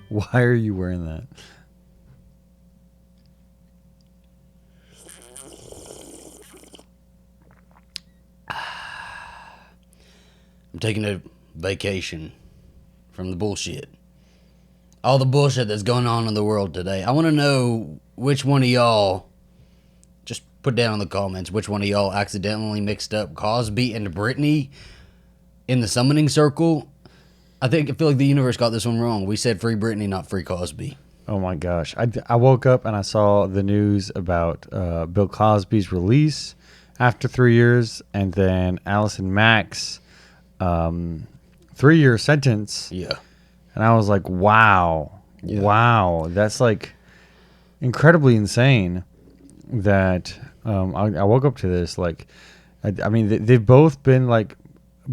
Why are you wearing that? I'm taking a vacation from the bullshit. All the bullshit that's going on in the world today. I want to know which one of y'all, just put down in the comments, which one of y'all accidentally mixed up Cosby and Britney in the summoning circle. I feel like the universe got this one wrong. We said free Britney, not free Cosby. Oh my gosh. I woke up and I saw the news about Bill Cosby's release after 3 years, and then Allison Mack's 3-year sentence. Yeah. And I was like, wow. Yeah. Wow. That's like incredibly insane that I woke up to this. Like, I mean, they've both been like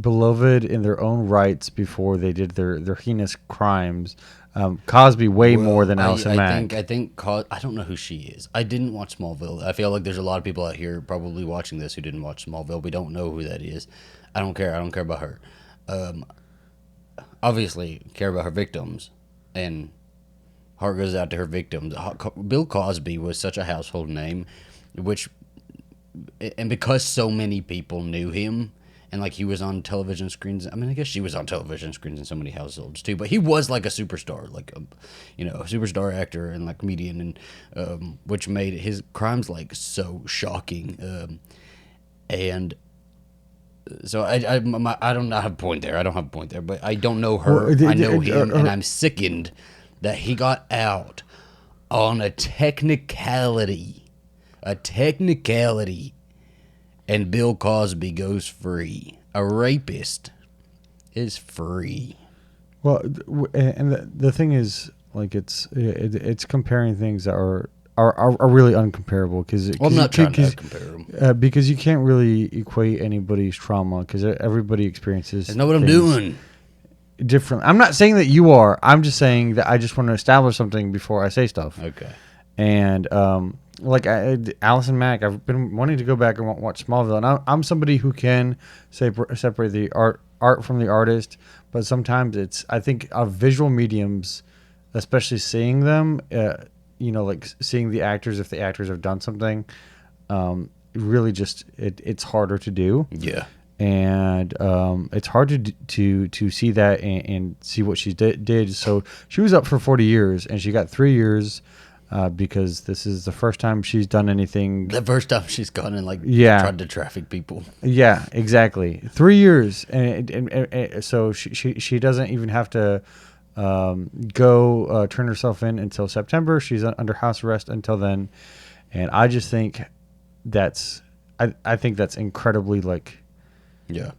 beloved in their own rights before they did their heinous crimes. Cosby way more than Allison Mack. I don't know who she is. I didn't watch Smallville. I feel like there's a lot of people out here probably watching this who didn't watch Smallville. We don't know who that is. I don't care. I don't care about her. Obviously, care about her victims, and heart goes out to her victims. Bill Cosby was such a household name, and because so many people knew him, and like he was on television screens. I mean, I guess she was on television screens in so many households too. But he was like a superstar, like a superstar actor and like comedian, and which made his crimes like so shocking. And so I don't have a point there. I don't have a point there. But I don't know her. I know him, and I'm sickened that he got out on a technicality. And Bill Cosby goes free. A rapist is free. Well, and the thing is, like, it's comparing things that are really uncomparable. I'm not trying to compare them. Because you can't really equate anybody's trauma, because everybody experiences. That's not what I'm doing. Different. I'm not saying that you are. I'm just saying that I just want to establish something before I say stuff. Okay. And like Allison Mack, I've been wanting to go back and watch Smallville, and I'm somebody who can separate the art from the artist, but sometimes I think of visual mediums, especially seeing them, like seeing the actors, if the actors have done something, really just it's harder to do. Yeah. And it's hard to see that and see what she did. So she was up for 40 years, and she got 3 years. Because this is the first time she's done anything. The first time she's gone and tried to traffic people. Yeah, exactly. 3 years, and so she doesn't even have to go turn herself in until September. She's under house arrest until then, and I just think I think that's incredibly yeah.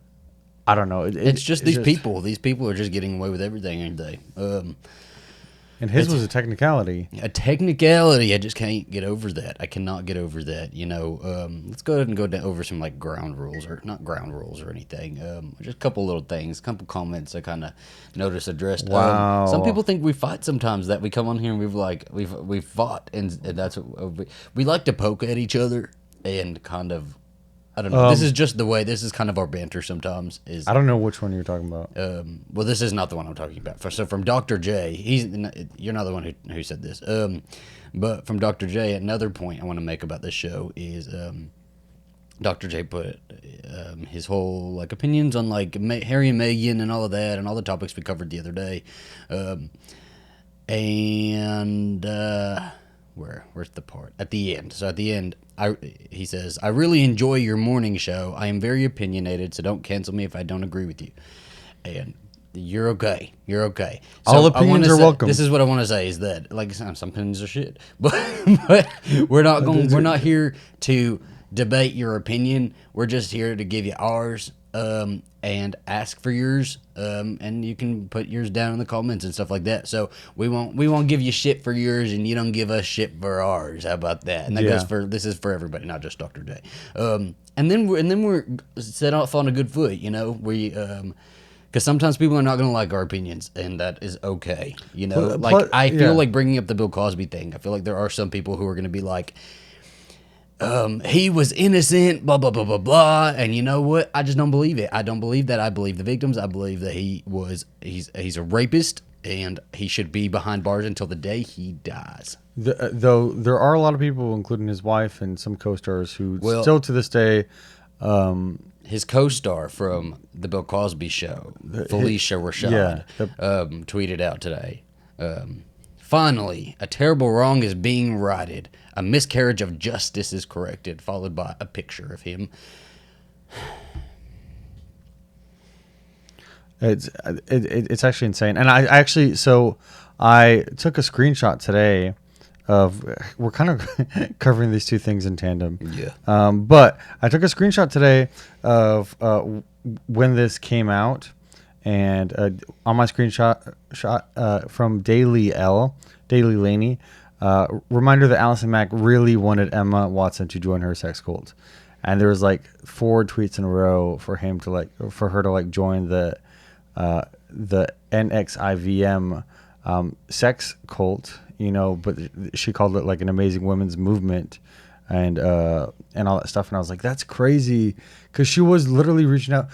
I don't know. It's just these people. These people are just getting away with everything, aren't they? And his was a technicality. A technicality. I just can't get over that. I cannot get over that. Let's go ahead and go over some ground rules, or not ground rules or anything. Just a couple little things, a couple comments I kind of noticed addressed. Wow. Some people think we fight sometimes. That we come on here and we've fought, and that's what we like to poke at each other and kind of. I don't know. This is just the way. This is kind of our banter sometimes. I don't know which one you're talking about. Well, this is not the one I'm talking about. So from Dr. J, you're not the one who said this. But from Dr. J, another point I want to make about this show is Dr. J put his whole opinions on Harry and Meghan and all of that and all the topics we covered the other day. Where's the part? At the end. So at the end, he says, I really enjoy your morning show. I am very opinionated, so don't cancel me if I don't agree with you. And you're okay. You're okay. So all opinions are welcome. This is what I want to say is that some opinions are shit, but we're not here to debate your opinion. We're just here to give you ours. And ask for yours, and you can put yours down in the comments and stuff like that. So we won't give you shit for yours, and you don't give us shit for ours. How about that? And that goes for this is for everybody, not just Dr. J. And then we're set off on a good foot. Because sometimes people are not going to like our opinions, and that is okay. I feel like bringing up the Bill Cosby thing. I feel like there are some people who are going to be like. He was innocent, blah, blah, blah, blah, blah. And you know what? I just don't believe it. I don't believe that. I believe the victims. I believe that he's a rapist, and he should be behind bars until the day he dies. Though there are a lot of people, including his wife and some co-stars, who still to this day. His co-star from the Bill Cosby show, Felicia Rashad, tweeted out today. Finally, a terrible wrong is being righted. A miscarriage of justice is corrected, followed by a picture of him. It's actually insane. And I took a screenshot today of, we're kind of covering these two things in tandem. Yeah. But I took a screenshot today of when this came out, and on my screenshot from Daily Laney, reminder that Allison Mack really wanted Emma Watson to join her sex cult, and there was like 4 tweets in a row for her to join the NXIVM sex cult, but she called it like an amazing women's movement and all that stuff. And I was like, that's crazy, because she was literally reaching out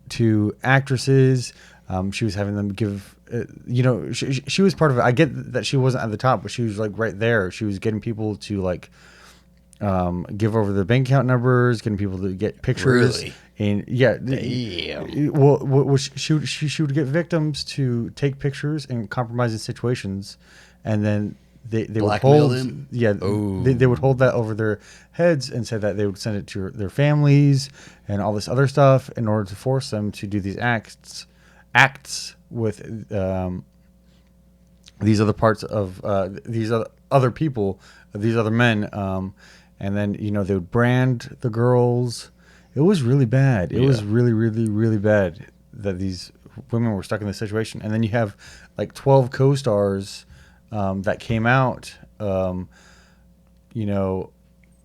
to actresses. She was having them give, she was part of it. I get that she wasn't at the top, but she was like right there. She was getting people to like give over their bank account numbers, getting people to get pictures. Really? And yeah, damn. Well, she would get victims to take pictures in compromising situations, and then they would hold them. Yeah, they would hold that over their heads and say that they would send it to their families and all this other stuff in order to force them to do these acts with these other parts of these other people, these other men, and then they would brand the girls. It was really bad. It was really, really, really bad that these women were stuck in this situation. And then you have like 12 co-stars that came out,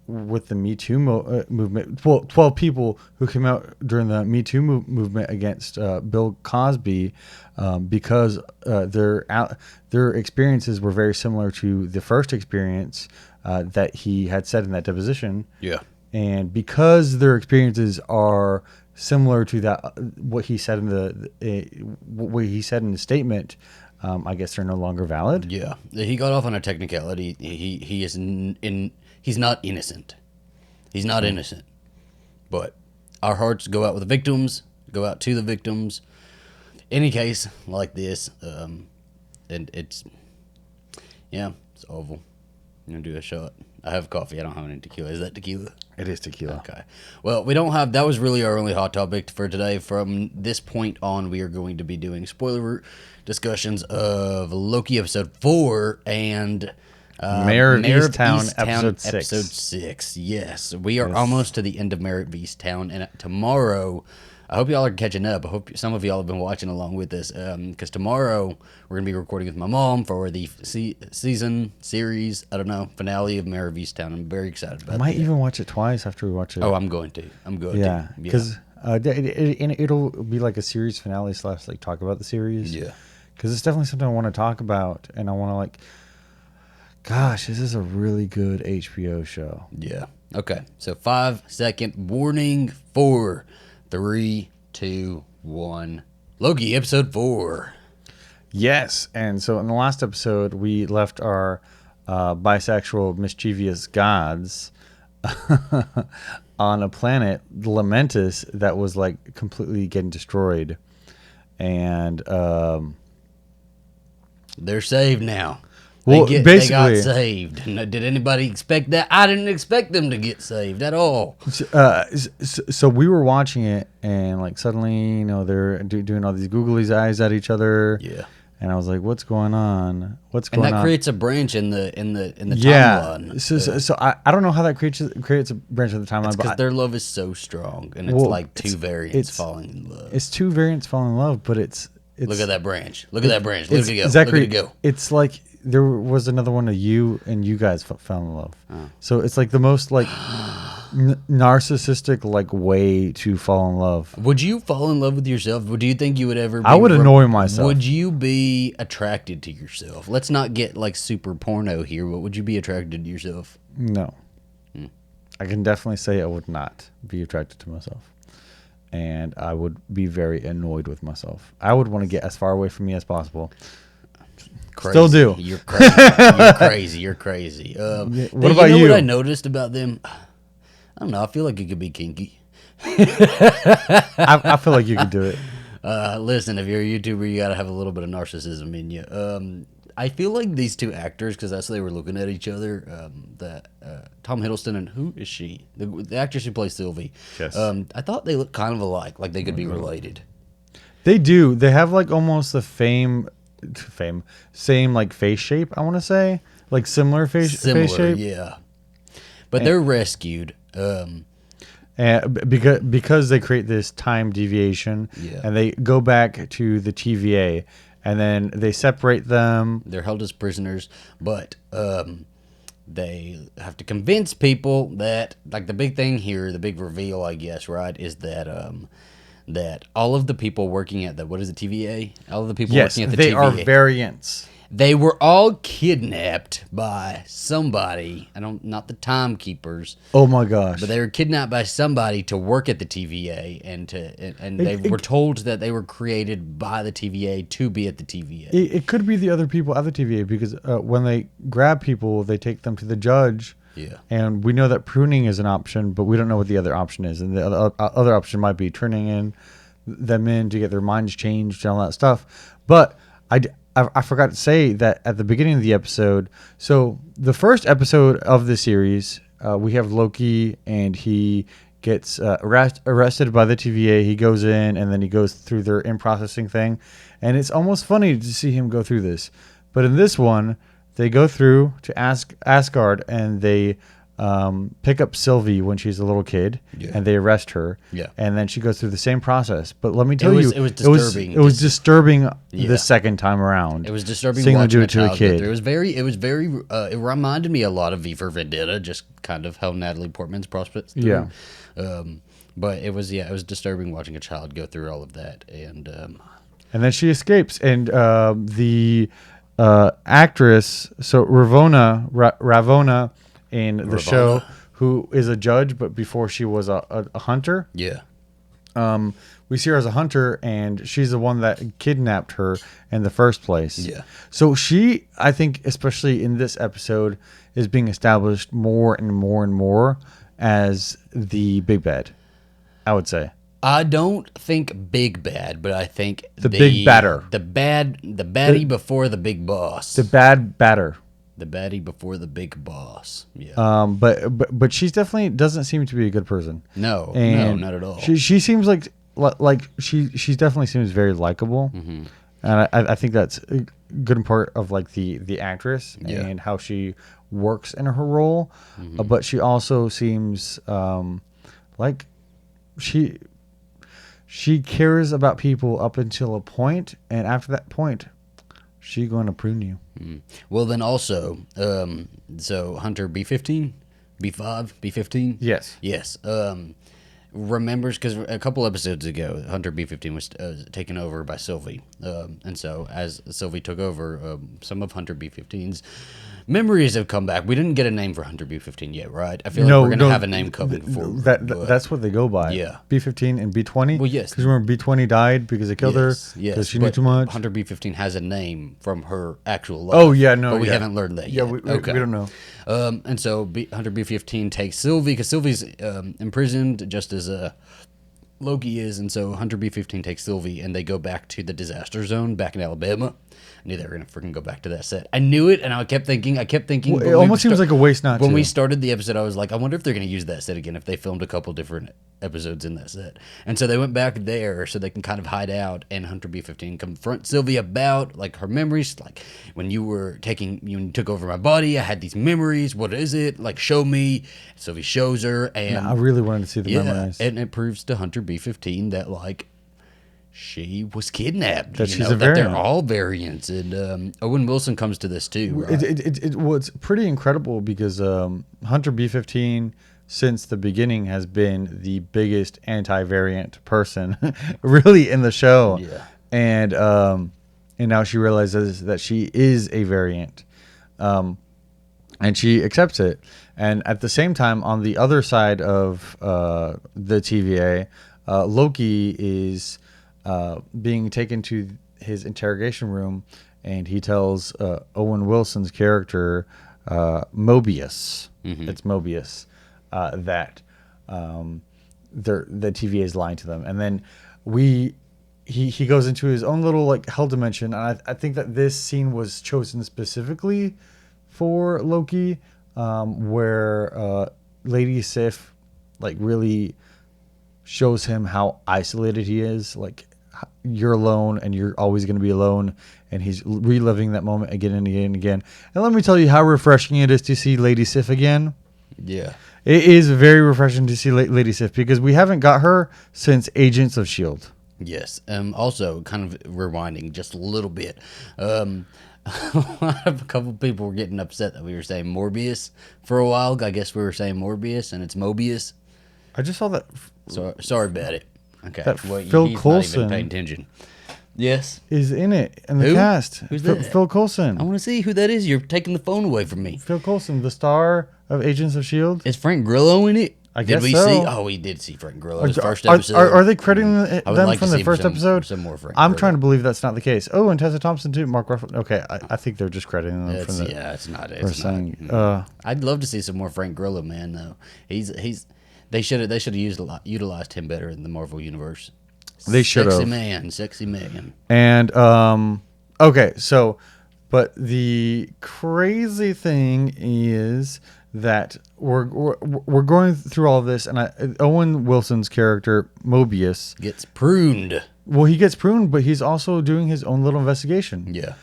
with the Me Too movement. Well, 12 people who came out during the Me Too movement against Bill Cosby because their experiences were very similar to the first experience that he had said in that deposition. Yeah. And because their experiences are similar to that, what he said what he said in the statement, I guess they're no longer valid. Yeah, he got off on a technicality. He is he's not innocent. He's not innocent. But our hearts go out with the victims. Go out to the victims. Any case like this, and it's awful. I'm gonna do a shot. I have coffee. I don't have any tequila. Is that tequila? It is tequila. Okay. Well, we don't have... That was really our only hot topic for today. From this point on, we are going to be doing spoiler discussions of Loki episode 4 and... Mare of Easttown episode 6. Yes. We are almost to the end of Mare of Easttown. And tomorrow... I hope y'all are catching up. I hope some of y'all have been watching along with us. Because tomorrow, we're going to be recording with my mom for the series, finale of Mare of Easttown. I'm very excited about it. I might even watch it twice after we watch it. Oh, I'm going to. Yeah, because it'll be like a series finale / like talk about the series. Yeah. Because it's definitely something I want to talk about. And I want to gosh, this is a really good HBO show. Yeah. Okay. So 5-second warning for... 3, 2, 1. Loki, episode 4. Yes, and so in the last episode, we left our bisexual, mischievous gods on a planet, Lamentus, that was like completely getting destroyed, and they're saved now. Well, they got saved. Did anybody expect that? I didn't expect them to get saved at all. So we were watching it, and like suddenly, they're doing all these googly eyes at each other. Yeah. And I was like, "What's going on? And that creates a branch in the timeline. So I don't know how that creates a branch in the timeline. Because their love is so strong, and it's like two variants falling in love. It's two variants falling in love, but it's look at that branch. Look at that branch. Look at it go. Zachary, look at it go. It's like there was another one of you, and you guys fell in love. Oh. So it's like the most like narcissistic like way to fall in love. Would you fall in love with yourself? Do you think you would ever? I would annoy myself. Would you be attracted to yourself? Let's not get like super porno here, but would you be attracted to yourself? No. I can definitely say I would not be attracted to myself. and I would be very annoyed with myself. I would want to get as far away from me as possible. Crazy. Still do. You're crazy. You're crazy. You're crazy. What about you? What I noticed about them? I don't know. I feel like it could be kinky. I feel like you could do it. Listen, if you're a YouTuber, you gotta have a little bit of narcissism in you. I feel like these two actors, because that's how they were looking at each other. Tom Hiddleston and who is she? The actress who plays Sylvie. Yes. I thought they looked kind of alike, like they could be related. They do. They have like almost the same like face shape. I want to say like similar face shape. Yeah. But they're rescued. And because they create this time deviation, Yeah. and they go back to the TVA, and then they separate them. They're held as prisoners, but they have to convince people that, like, the big thing here, the big reveal, I guess, right, is that that all of the people working at the, what is it, TVA? All of the people Yes, working at the they TVA. are variants. They were all kidnapped by somebody. Not the timekeepers, Oh my gosh! but they were kidnapped by somebody to work at the TVA, and they were told that they were created by the TVA to be at the TVA. It could be the other people at the TVA, because when they grab people, they take them to the judge. Yeah. And we know that pruning is an option, but we don't know what the other option is. And the other option might be turning them in to get their minds changed and all that stuff. But I forgot to say that at the beginning of the episode. So the first episode of the series, we have Loki, and he gets arrested by the TVA. He goes in, and then he goes through their in-processing thing. And it's almost funny to see him go through this. But in this one, they go through to Asgard, and they pick up Sylvie when she's a little kid, and they arrest her. Yeah. And then she goes through the same process. But let me tell you, it was disturbing. It was disturbing Yeah. the second time around. It was disturbing seeing them watching do a it to a child go kid. through. It was very. It reminded me a lot of V for Vendetta, just kind of how Natalie Portman's prospects. Yeah. But it was disturbing watching a child go through all of that, and then she escapes, and the actress, so Ravonna in the show, who is a judge, but before she was a hunter. yeah, We see her as a hunter, and she's the one that kidnapped her in the first place. Yeah. So she, I think, especially in this episode, is being established more and more and more as the big bad, I would say. I don't think big bad, but I think The big badder. the baddie before the big boss, The bad batter. the baddie before the big boss. Yeah, But she's definitely doesn't seem to be a good person. no, And not at all. She seems like she definitely seems very likable, and I think that's a good part of like the actress and how she works in her role. But she also seems like she cares about people up until a point, and after that point, she's going to prune you. Well, then also, so Hunter B15, B5, B15. Yes. Remembers, because a couple episodes ago, Hunter B15 was taken over by Sylvie, and so as Sylvie took over, some of Hunter B15's memories have come back. We didn't get a name for Hunter B15 yet, right? I feel like we're gonna have a name coming forward. That's what they go by. Yeah. B15 and B20. Well, yes. Because remember, B20 died because they killed her because she knew but too much. Hunter B15 has a name from her actual life. Oh yeah, no, but we yeah. haven't learned that Yeah, yet. we don't know. And so Hunter B15 takes Sylvie, because Sylvie's imprisoned just as Loki is, and so Hunter B15 takes Sylvie, and they go back to the disaster zone back in Alabama. I knew they were gonna freaking go back to that set. I knew it, and I kept thinking. Well, it almost seems like a waste not when to. we started the episode, I was like, I wonder if they're gonna use that set again, if they filmed a couple different episodes in that set. And so they went back there so they can kind of hide out, and Hunter B15 confront Sylvie about like her memories, like when you took over my body, I had these memories. What is it? Like, show me. Sylvie shows her, and I really wanted to see the memories. and it proves to Hunter B15 that like she was kidnapped. That she's a that they're variant. all variants, and Owen Wilson comes to this too. Right? It's pretty incredible because Hunter B15 since the beginning has been the biggest anti-variant person really in the show. Yeah. And now she realizes that she is a variant. And she accepts it. And at the same time, on the other side of the TVA, Loki is being taken to his interrogation room, and he tells Owen Wilson's character Mobius, it's Mobius, that the TVA is lying to them, and then he goes into his own little like hell dimension, and I think that this scene was chosen specifically for Loki, where Lady Sif like really shows him how isolated he is. Like, you're alone and you're always going to be alone, and he's reliving that moment again and again and again. And let me tell you how refreshing it is to see Lady Sif again. Yeah. It is very refreshing to see Lady Sif, because we haven't got her since Agents of S.H.I.E.L.D. Yes. Also, kind of rewinding just a little bit. A couple people were getting upset that we were saying Morbius for a while. I guess we were saying Morbius, and it's Mobius. I just saw that. So sorry about it. Okay. That well, Phil he's Coulson not even paying attention. Yes. Is in it in the Who? cast. Who's that? Phil Coulson. I want to see who that is. You're taking the phone away from me. Phil Coulson, the star of Agents of S.H.I.E.L.D. Is Frank Grillo in it? I guess Did we so. see? Oh, we did see Frank Grillo's first Are, episode. are they crediting them like from to the see first episode? some more Frank I'm Grillo. trying to believe that's not the case. Oh, and Tessa Thompson too. Mark Ruffalo. Okay, I think they're just crediting them from the. Yeah, it's not. first It's thing. not. I'd love to see some more Frank Grillo, man. Though they should have utilized him better in the Marvel universe. They should have. Sexy man. And okay, so, but the crazy thing is that we're going through all this, and Owen Wilson's character Mobius Gets pruned. Well, he gets pruned, but he's also doing his own little investigation. Yeah.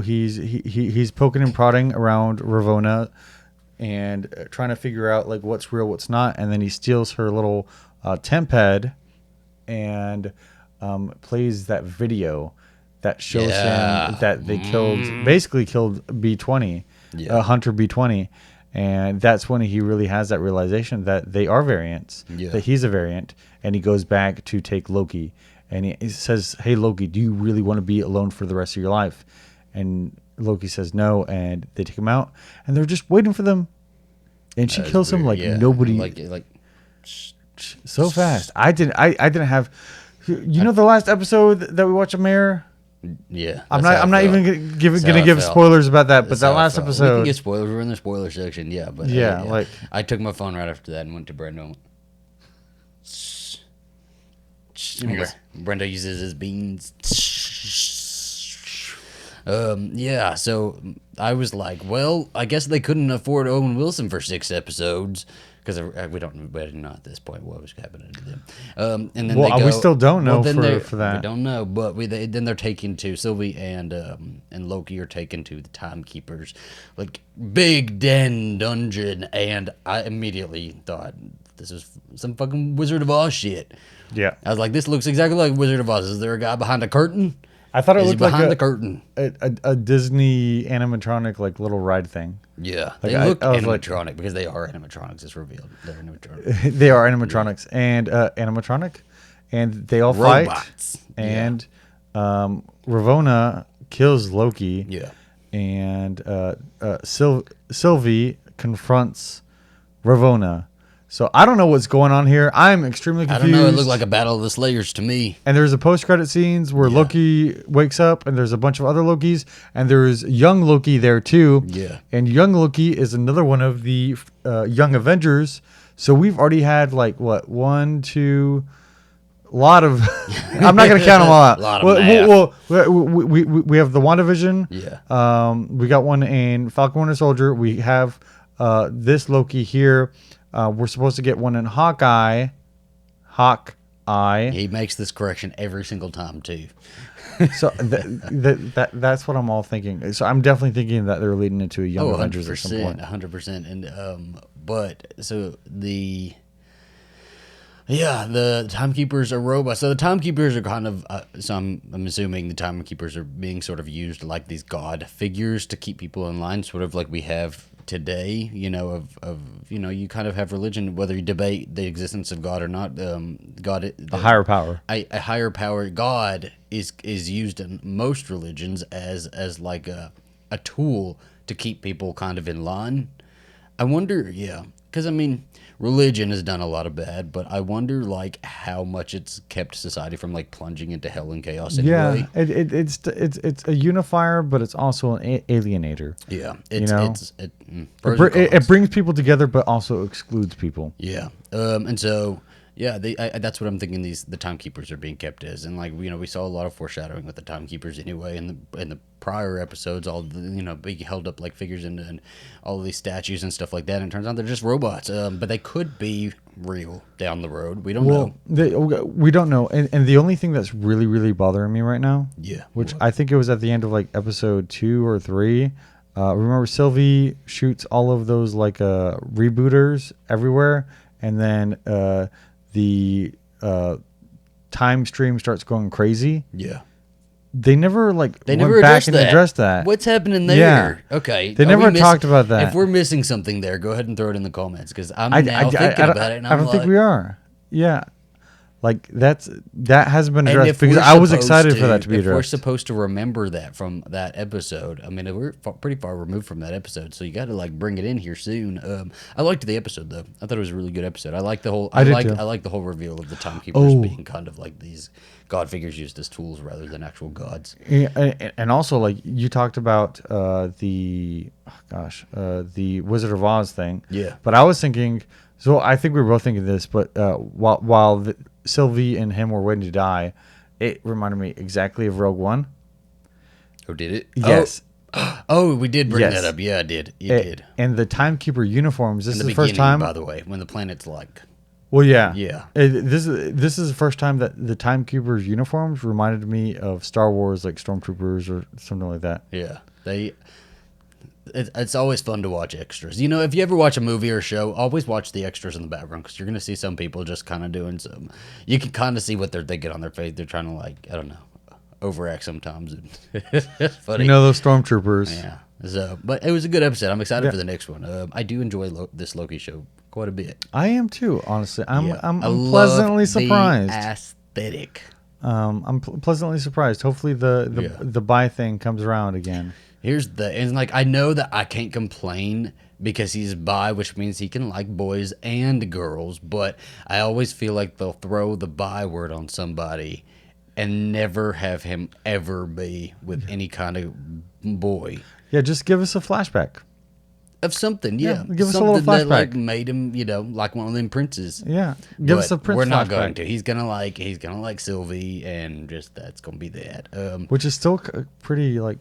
He's poking and prodding around Ravonna and trying to figure out like what's real, what's not, and then he steals her little temp head and plays that video that shows him that they basically killed B-20, Hunter B-20, and that's when he really has that realization that they are variants, that he's a variant, and he goes back to take Loki, and he says, "Hey Loki, do you really want to be alone for the rest of your life?" And Loki says no, and they take him out, and they're just waiting for them, and she kills him like nobody, like so fast. I didn't have, the last episode that we watched of Mare. Yeah, I'm not even gonna give spoilers about that, but that last episode. We can get spoilers. We're in the spoiler section. Yeah, but like I took my phone right after that and went to Brendo. Brendo uses his beans. Yeah, so I was like, well, I guess they couldn't afford Owen Wilson for 6 episodes because we don't know at this point what was happening to them. And then we still don't know for that. We don't know, but then they're taken to Sylvie and Loki are taken to the Timekeepers, like big den dungeon, and I immediately thought this is some fucking Wizard of Oz shit. Yeah, I was like, this looks exactly like Wizard of Oz. Is there a guy behind a curtain? I thought it looked like behind the curtain. A Disney animatronic like little ride thing. Yeah, like, they look animatronic because they are animatronics. It's revealed they're animatronic. They are animatronics and animatronic, and they all robots. Fight. And Ravonna kills Loki. Yeah, and Sylvie confronts Ravonna. So I don't know what's going on here. I'm extremely confused. I don't know. It looked like a battle of the Slayers to me. And there's a post-credit scenes where Loki wakes up, and there's a bunch of other Lokis, and there's young Loki there too. Yeah. And young Loki is another one of the young Avengers. So we've already had like what 1, 2, a lot of. I'm not gonna count them all out. A lot of we have the WandaVision. Yeah. We got one in Falcon Winter Soldier. We have this Loki here. We're supposed to get one in Hawkeye. He makes this correction every single time too. So that's what I'm all thinking. So I'm definitely thinking that they're leading into a young Avengers at some point. 100%. And but so the Timekeepers are robots. So the Timekeepers are kind of I'm assuming the Timekeepers are being sort of used like these god figures to keep people in line, sort of like we have today, you kind of have religion, whether you debate the existence of God or not. God, a higher power, a higher power. God is used in most religions as like a tool to keep people kind of in line. I wonder, yeah, because I mean, religion has done a lot of bad, but I wonder like how much it's kept society from like plunging into hell and chaos anyway. Yeah, it's a unifier, but it's also an alienator. Yeah, You know, pros and it cons. brings people together, but also excludes people. Yeah, and so yeah, that's what I'm thinking. The timekeepers are being kept as, and like we saw a lot of foreshadowing with the timekeepers anyway in the prior episodes. All the being held up like figures and all of these statues and stuff like that. And it turns out they're just robots, but they could be real down the road. We don't know. We don't know, and the only thing that's really really bothering me right now, Yeah, which I think it was at the end of like episode 2 or 3. Remember Sylvie shoots all of those like rebooters everywhere, and then the time stream starts going crazy. Yeah. They never went never back and addressed that. What's happening there? Yeah. Okay. They never talked about that. If we're missing something there, go ahead and throw it in the comments because I'm now thinking about it. And I don't think we are. Yeah. Like that hasn't been and addressed because I was excited for that to be if we're addressed. supposed to remember that from that episode, I mean, we're pretty far removed from that episode, so you got to like bring it in here soon. I liked the episode though. I thought it was a really good episode. I like the whole. I like the whole reveal of the timekeepers being kind of like these god figures used as tools rather than actual gods. Yeah, and also like you talked about the Wizard of Oz thing. Yeah. But I was thinking. So I think we were both thinking this, but while Sylvie and him were waiting to die, it reminded me exactly of Rogue One. Oh, did it? Yes. Oh, we did bring that up. Yeah, I did. You did. And the timekeeper uniforms. This In is the the first time, by the way, when the planet's like. Well, yeah. Yeah. This is the first time that the timekeepers uniforms reminded me of Star Wars, like stormtroopers or something like that. Yeah, It's always fun to watch extras. If you ever watch a movie or a show, always watch the extras in the background because you're going to see some people just kind of doing some. You can kind of see what they're thinking on their face. They're trying to like, I don't know, overact sometimes. It's funny. Those stormtroopers. Yeah. So, but it was a good episode. I'm excited for the next one. I do enjoy this Loki show quite a bit. I am too, honestly. I'm I pleasantly love surprised. The aesthetic. I'm pleasantly surprised. Hopefully the buy thing comes around again. And like I know that I can't complain because he's bi, which means he can like boys and girls, but I always feel like they'll throw the bi word on somebody and never have him ever be with any kind of boy. Yeah, just give us a flashback. Of something, yeah. Give us a something little flashback. that like made him, like one of them princes. Yeah. Give us a prince We're not flashback. going to. He's gonna like Sylvie and just that's gonna be that. Which is still pretty like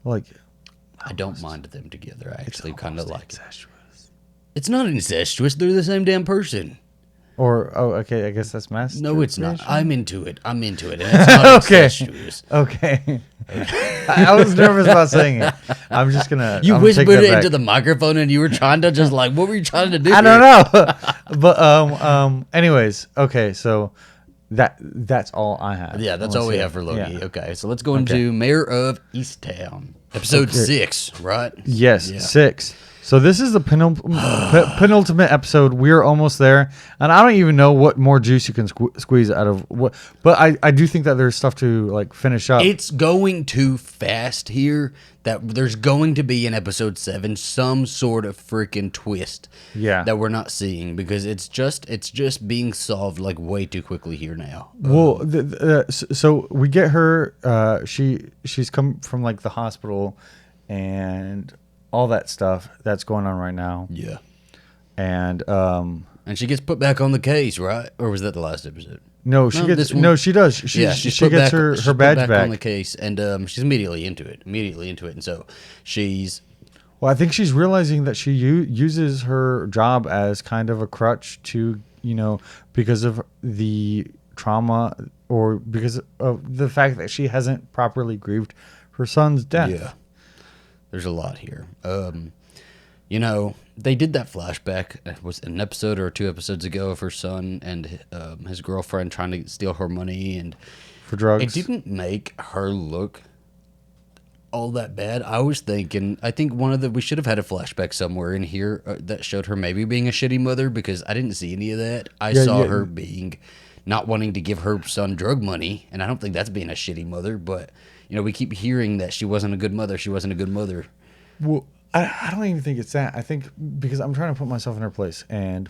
I don't mind them together. I actually kind of like it. incestuous. It's not incestuous. They're the same damn person. Or okay, I guess that's masturbation. No, it's not. I'm into it. And it's not incestuous. Okay. I was nervous about saying it. I'm just gonna. You I'm whispered take that it back. into the microphone, and you were trying to just like, what were you trying to do? I don't know. But anyways, okay, so that's all I have. Yeah, that's all we have for Loki. Yeah. Okay, so let's go into Mare of Easttown, episode 6, right? Yes, Yeah. 6. So this is the penultimate episode. We're almost there, and I don't even know what more juice you can squeeze out of what. But I do think that there's stuff to like finish up. It's going too fast here that there's going to be in episode 7 some sort of freaking twist. Yeah. That we're not seeing because it's just being solved like way too quickly here now. Well, so we get her. She's come from like the hospital, and all that stuff that's going on right now. Yeah. And she gets put back on the case, right? Or was that the last episode? No, she does. She gets her badge back on the case, and she's immediately into it. And so she's. Well, I think she's realizing that she uses her job as kind of a crutch to, because of the trauma or because of the fact that she hasn't properly grieved her son's death. Yeah. There's a lot here. They did that flashback. It was an episode or 2 episodes ago of her son and his girlfriend trying to steal her money and for drugs. It didn't make her look all that bad. I think we should have had a flashback somewhere in here that showed her maybe being a shitty mother because I didn't see any of that. I saw her being not wanting to give her son drug money, and I don't think that's being a shitty mother, but we keep hearing that she wasn't a good mother. Well, I don't even think it's that. I think because I'm trying to put myself in her place, and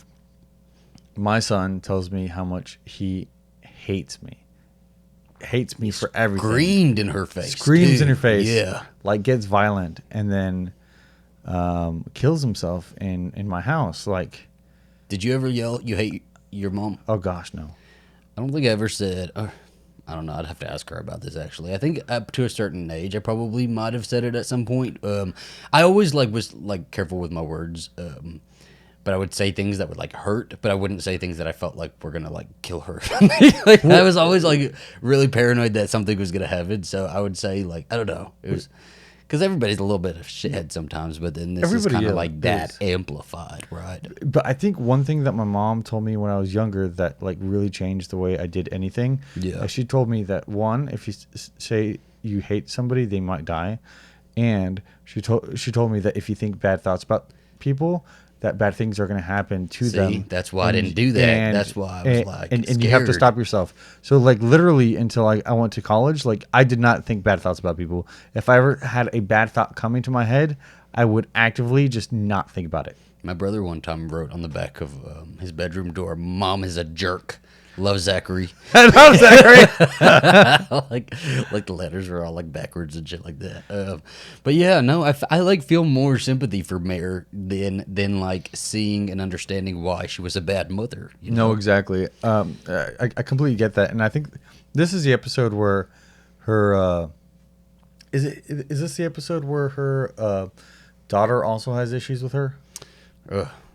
my son tells me how much he hates me. Hates me for everything. Screamed in her face. Screams too. in her face. Yeah. Like gets violent and then kills himself in my house. Like, Did you ever yell, "You hate your mom"? oh gosh, no. I don't think I ever said. I don't know. I'd have to ask her about this. Actually, I think up to a certain age, I probably might have said it at some point. I always was careful with my words. But I would say things that would hurt, but I wouldn't say things that I felt like were gonna kill her. I was always really paranoid that something was gonna happen. So I would say I don't know. It was because everybody's a little bit of shithead sometimes, but then this is kind of that amplified, right? But I think one thing that my mom told me when I was younger that really changed the way I did anything. Yeah. She told me that one, if you say you hate somebody, they might die, and she told me that if you think bad thoughts about people, that bad things are going to happen to them. That's why I didn't do that. That's why I was and you have to stop yourself. So literally until I went to college, I did not think bad thoughts about people. If I ever had a bad thought coming to my head, I would actively just not think about it. My brother one time wrote on the back of his bedroom door, "Mom is a jerk. Love, Zachary." I love Zachary. The letters were all backwards and shit like that. But yeah, no, I feel more sympathy for Mare than seeing and understanding why she was a bad mother. You know? No, exactly. I completely get that, and I think this is the episode where her is this the episode where her daughter also has issues with her?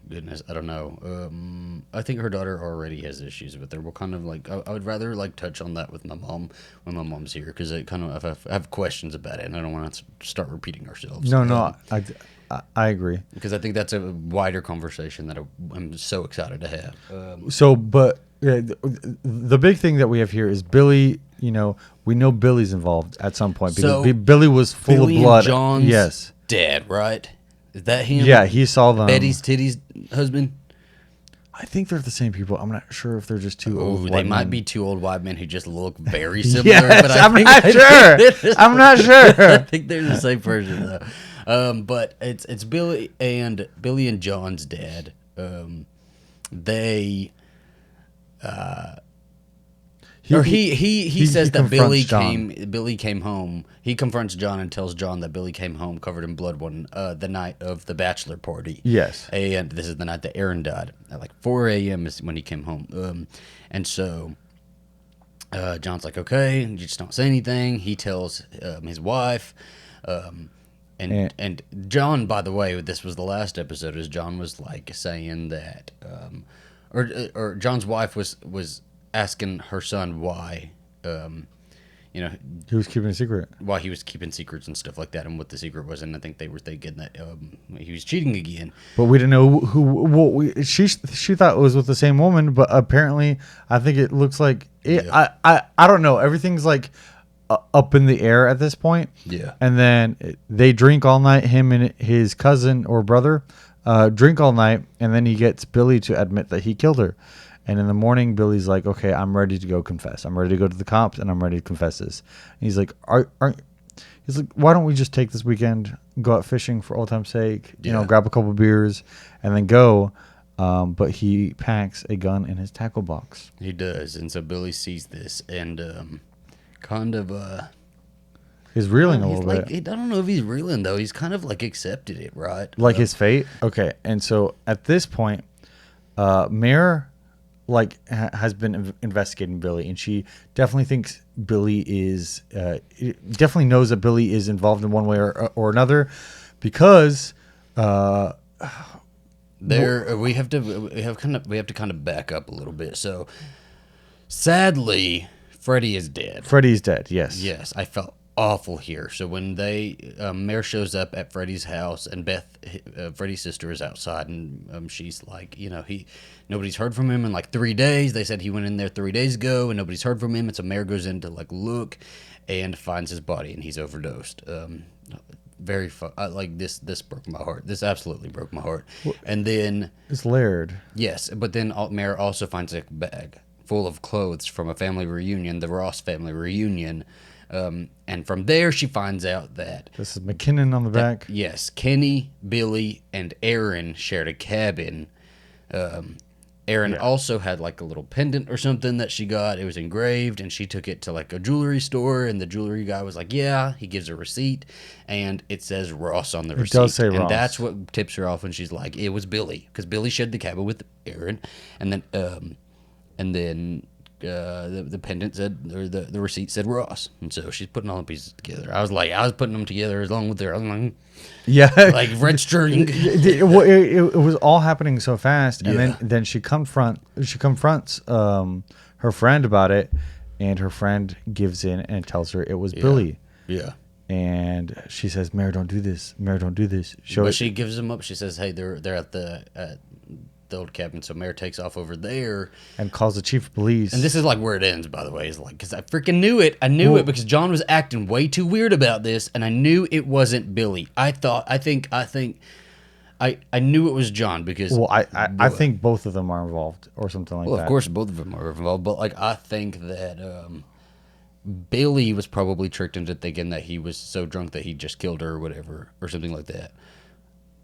Goodness, I don't know. I think her daughter already has issues with her. We'll kind of I would rather touch on that with my mom when my mom's here because I kind of I have questions about it and I don't want to start repeating ourselves. No, I agree because I think that's a wider conversation that I'm so excited to have. The big thing that we have here is Billy. We know Billy's involved at some point because Billy was full of blood. John's dad, right? Is that him? Yeah, he saw them. Betty's titties husband? I think they're the same people. I'm not sure if they're just two old white They might men. be two old white men who just look very similar. Yes, but I'm not sure. I'm not sure. I think they're the same person, though. But it's Billy and John's dad. They... He says that Billy came home. He confronts John and tells John that Billy came home covered in blood the night of the bachelor party. Yes. And this is the night that Aaron died. At 4 a.m. is when he came home. And so John's like, okay, you just don't say anything. He tells his wife. And John, by the way, this was the last episode, is John was saying that, or John's wife was asking her son why, he was keeping a secret. Why he was keeping secrets and stuff like that, and what the secret was, and I think they were thinking that he was cheating again. But we didn't know who. She thought it was with the same woman, but apparently, I think it looks like it. Yeah. I don't know. Everything's up in the air at this point. Yeah. And then they drink all night. Him and his cousin or brother drink all night, and then he gets Billy to admit that he killed her. And in the morning, Billy's like, okay, I'm ready to go confess. I'm ready to go to the cops, and I'm ready to confess this. And he's like, he's like, why don't we just take this weekend, go out fishing for old time's sake, grab a couple beers, and then go. But he packs a gun in his tackle box. He does. And so Billy sees this and he's reeling a little bit. I don't know if he's reeling, though. He's kind of accepted it, right? His fate? Okay. And so at this point, Mare... has been investigating Billy, and she definitely thinks Billy is definitely knows that Billy is involved in one way or another, because we have to kind of back up a little bit. So sadly, Freddie is dead. Freddie's dead. Yes. Yes, I felt awful here. So when Mare shows up at Freddie's house, and Beth, Freddie's sister, is outside, and she's like, nobody's heard from him in 3 days. They said he went in there 3 days ago, and nobody's heard from him. And so Mare goes in to look, and finds his body, and he's overdosed. Very fun. This broke my heart. This absolutely broke my heart. And then it's layered. Yes, but then Mare also finds a bag full of clothes from a family reunion, the Ross family reunion. And from there, she finds out that This is McKinnon on the back. yes, Kenny, Billy, and Aaron shared a cabin. Aaron also had like a little pendant or something that she got. It was engraved, and she took it to like a jewelry store, and the jewelry guy was like, "Yeah." He gives a receipt, and it says Ross on the receipt. It does say and Ross. that's what tips her off when she's like, "It was Billy," because Billy shared the cabin with Aaron, and then the pendant said, or the receipt said Ross, and so she's putting all the pieces together. I was putting them together along with her. Yeah, Like red string. it was all happening so fast, and then she confronts her friend about it, and her friend gives in and tells her it was Billy. Yeah. And she says, "Mare, don't do this. Mare, don't do this." She gives them up. She says, "Hey, they're at the old cabin." So Mare takes off over there and calls the chief of police. And this is like where it ends, by the way. Is like, because I freaking knew it. I knew it because John was acting way too weird about this, and I knew it wasn't Billy. I knew it was John because. Well, I think both of them are involved or something like that. Well, of course, both of them are involved, but like I think that Billy was probably tricked into thinking that he was so drunk that he just killed her or whatever, or something like that.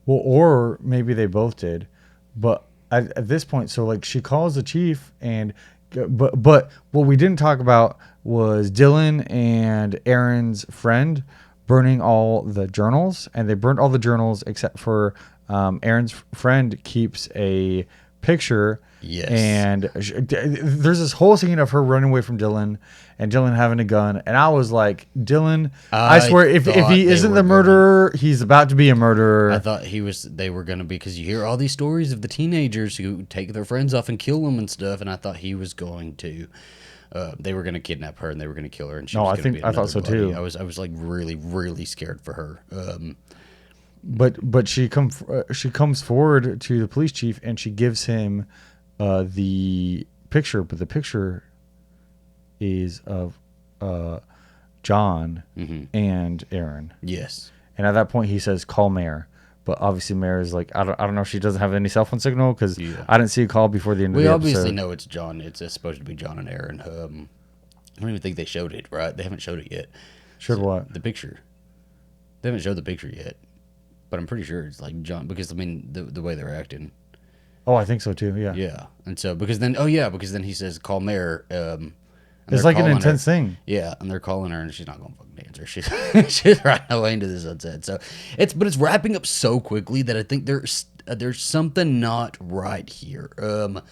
Well, or maybe they both did, but at this point, so like she calls the chief, and but what we didn't talk about was Dylan and Aaron's friend burning all the journals, and they burned all the journals except for Aaron's friend keeps a picture. Yes. And there's this whole scene of her running away from Dylan and Dylan having a gun. And I was like, Dylan, I swear, if he isn't the murderer, he's about to be a murderer. I thought they were going to be, because you hear all these stories of the teenagers who take their friends off and kill them and stuff. And I thought he was going to, they were going to kidnap her and they were going to kill her. And she was going to be I thought so buddy. too. I was like really, really scared for her. But she comes forward to the police chief and she gives him the picture, but the picture is of John and Aaron. Yes. And at that point he says, "Call Mare." But obviously Mare is like, I don't know if she doesn't have any cell phone signal, because I didn't see a call before the end of the episode. We obviously know it's John. It's supposed to be John and Aaron. I don't even think they showed it, right? They haven't showed it yet. Showed what? The picture. They haven't showed the picture yet. But I'm pretty sure it's like John, because I mean the way they're acting. Oh, I think so too. Yeah. Yeah, and so because then he says call Mare. It's like an intense thing. Yeah, and they're calling her, and she's not going to fucking answer. She's riding away into the sunset. So it's wrapping up so quickly that I think there's something not right here. I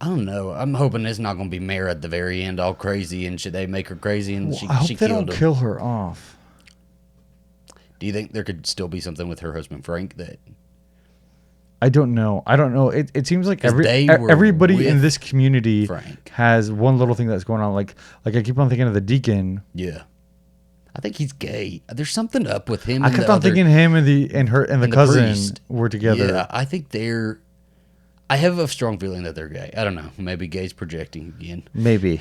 don't know. I'm hoping it's not going to be Mare at the very end, all crazy, and should they make her crazy and I hope she they killed don't him. kill her off. Do you think there could still be something with her husband Frank that? I don't know. It seems like they were everybody in with this community Frank. has one little thing that's going on. Like I keep on thinking of the deacon. Yeah, I think he's gay. There's something up with him. I kept on thinking him and the cousin priest were together. Yeah, I think they're. I have a strong feeling that they're gay. I don't know. Maybe gay's projecting again. Maybe.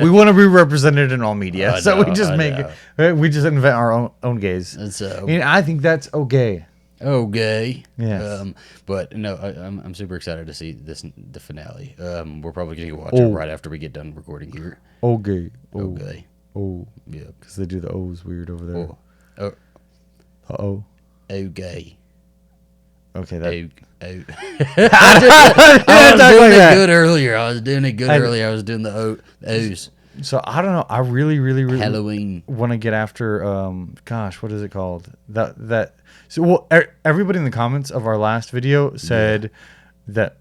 We want to be represented in all media, so we just invent our own gays. And so, and I think that's okay. Okay. Yes. But no, I'm super excited to see the finale. We're probably going to watch it right after we get done recording here. Okay. Okay. Oh. Yeah. Because they do the O's weird over there. Oh. Uh-oh. Okay. Okay. That. I was doing it good earlier. I was doing the O's. So I don't know. I really Halloween want to get after. What is it called? So everybody in the comments of our last video said that.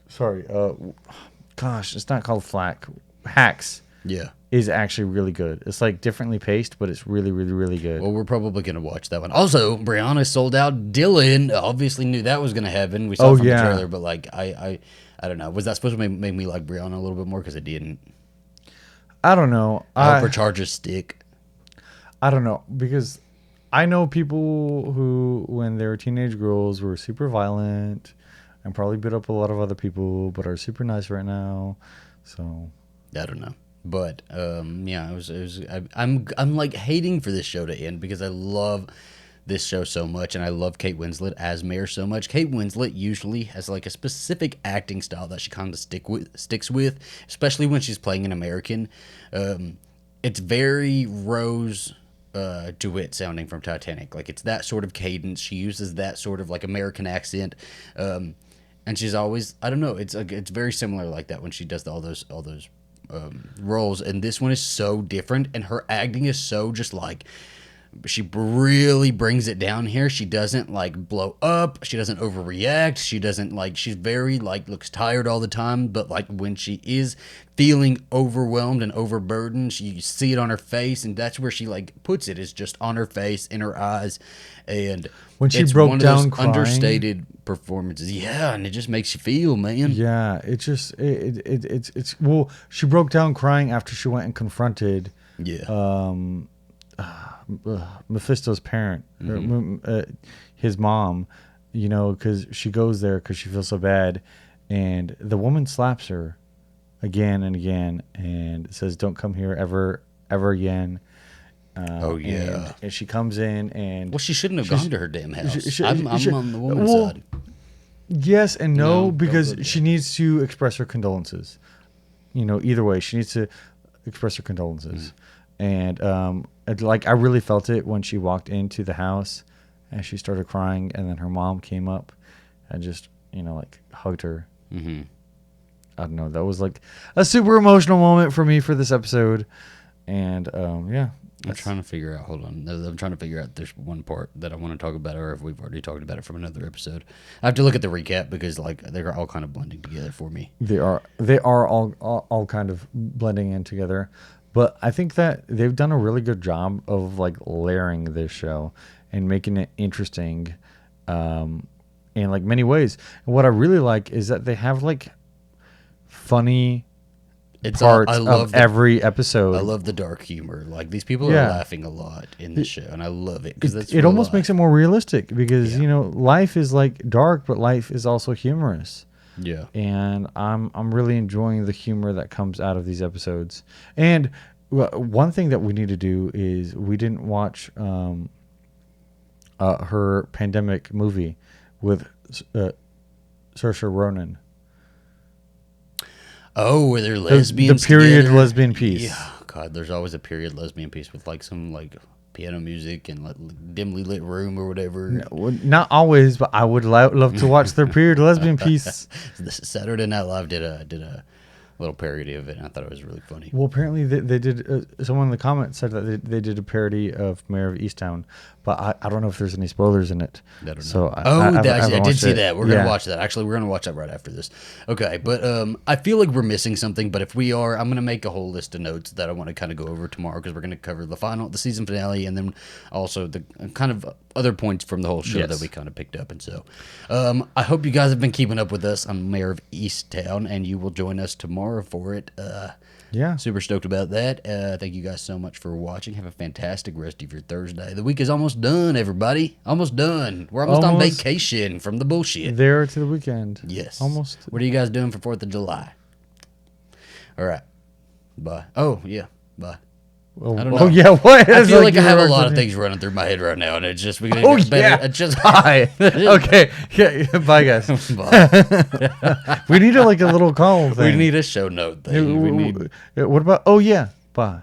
Sorry. It's not called Flack. Hacks. Yeah. Is actually really good. It's like differently paced, but it's really good. Well, we're probably gonna watch that one. Also, Brianna sold out. Dylan obviously knew that was gonna happen. We saw it from the trailer, but like I don't know. Was that supposed to make me like Brianna a little bit more? Because it didn't. I don't know. I hope her charges stick. I don't know, because I know people who, when they were teenage girls, were super violent and probably beat up a lot of other people, but are super nice right now. So I don't know. But I'm like hating for this show to end, because I love this show so much, and I love Kate Winslet as Mare so much. Kate Winslet usually has like a specific acting style that she kind of sticks with, especially when she's playing an American. it's very Rose DeWitt sounding from Titanic. Like it's that sort of cadence. She uses that sort of like American accent, and she's always, I don't know. It's very similar like that when she does all those roles. And this one is so different, and her acting is so just like. She really brings it down here. She doesn't like blow up. She doesn't overreact. She doesn't like, she's very like, looks tired all the time. But like when she is feeling overwhelmed and overburdened, you see it on her face. And that's where she like puts it, is just on her face, in her eyes. And when she it's broke one down of those crying, understated performances. Yeah. And it just makes you feel, man. Yeah. It just, it's, well, she broke down crying after she went and confronted, Mephisto's parent, his mom, you know, because she goes there because she feels so bad, and the woman slaps her again and again and says, "Don't come here ever again." And she comes in, and well, she shouldn't have gone to her damn house. I'm on the woman's side. Yes and no, because don't go she needs to express her condolences. You know, either way, she needs to express her condolences. And like I really felt it when she walked into the house and she started crying, and then her mom came up and just, you know, like hugged her. I don't know. That was like a super emotional moment for me for this episode. And yeah. I'm trying to figure out. Hold on. I'm trying to figure out. There's one part that I want to talk about, or if we've already talked about it from another episode. I have to look at the recap because like they're all kind of blending together for me. They are all kind of blending in together. But I think that they've done a really good job of like layering this show and making it interesting in like many ways. And what I really like is that they have like funny parts of every episode. I love the dark humor. Like these people are laughing a lot in this show, and I love it because it almost makes it more realistic because you know, life is like dark, but life is also humorous. Yeah. And I'm really enjoying the humor that comes out of these episodes. And one thing that we need to do is we didn't watch her pandemic movie with Saoirse Ronan. Oh, where they're lesbians the period together? lesbian piece. Yeah. God, there's always a period lesbian piece with like some like piano music and like dimly lit room or whatever. No, not always, but I would love to watch their period lesbian piece. Saturday Night Live did a little parody of it, and I thought it was really funny. Well, apparently they did. Someone in the comments said that they did a parody of Mare of Easttown, but I don't know if there's any spoilers in it. I don't know. So I did see that. We're gonna watch that. Actually, we're gonna watch that right after this. Okay, but I feel like we're missing something. But if we are, I'm gonna make a whole list of notes that I want to kind of go over tomorrow because we're gonna cover the season finale, and then also the kind of other points from the whole show that we kind of picked up. And so, I hope you guys have been keeping up with us on Mare of Easttown, and you will join us tomorrow for it. Super stoked about that. Thank you guys so much for watching. Have a fantastic rest of your Thursday. The week is almost done, everybody. Almost done. We're almost on vacation from the bullshit. There to the weekend. Yes. Almost. What are you guys doing for 4th of July? All right. Bye. Oh, yeah. Bye. I don't know. Oh, yeah. What? I feel like I have a lot of things running through my head right now, and it's just... Bye. Okay. Yeah. Bye, guys. Bye. We need a little call thing. We need a show note thing. What about... Oh, yeah. Bye.